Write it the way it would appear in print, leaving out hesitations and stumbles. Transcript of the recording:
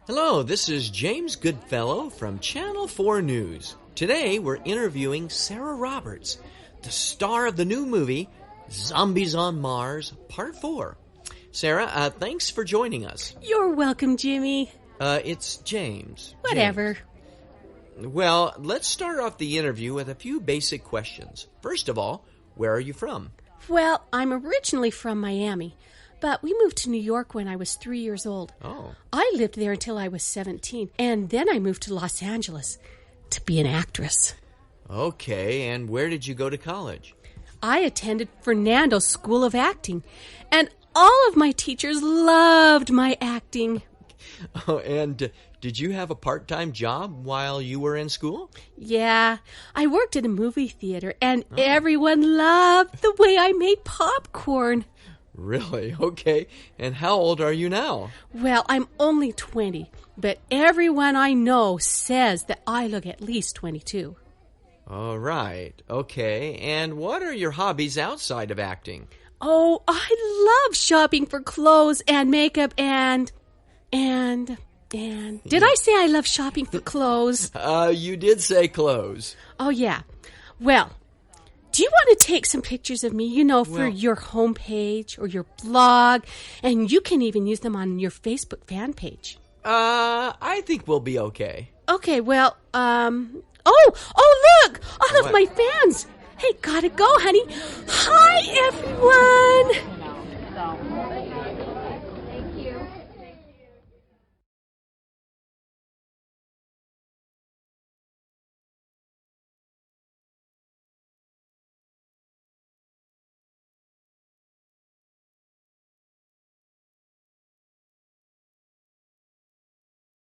Hello, this is James Goodfellow from Channel 4 News. Today we're interviewing Sarah Roberts, the star of the new movie Zombies on Mars, Part 4. Sarah, thanks for joining us. You're welcome, Jimmy. It's James. Whatever. James. Well, let's start off the interview with a few basic questions. First of all, where are you from? Well, I'm originally from Miami, but we moved to New York when I was 3 years old. Oh. I lived there until I was 17, and then I moved to Los Angeles to be an actress. Okay, and where did you go to college? I attended Fernando's School of Acting, and all of my teachers loved my acting. Oh, and did you have a part-time job while you were in school? Yeah, I worked at a movie theater, and everyone loved the way I made popcorn. Really? Okay. And how old are you now? Well, I'm only 20, but everyone I know says that I look at least 22. All right. Okay. And what are your hobbies outside of acting? Oh, I love shopping for clothes and makeup and... Did I say I love shopping for clothes? You did say clothes. Oh, yeah. Well, do you want to take some pictures of me, for your homepage or your blog? And you can even use them on your Facebook fan page. I think we'll be okay. Okay, well, Oh, look! All of my fans! Hey, gotta go, honey. Hi, everyone!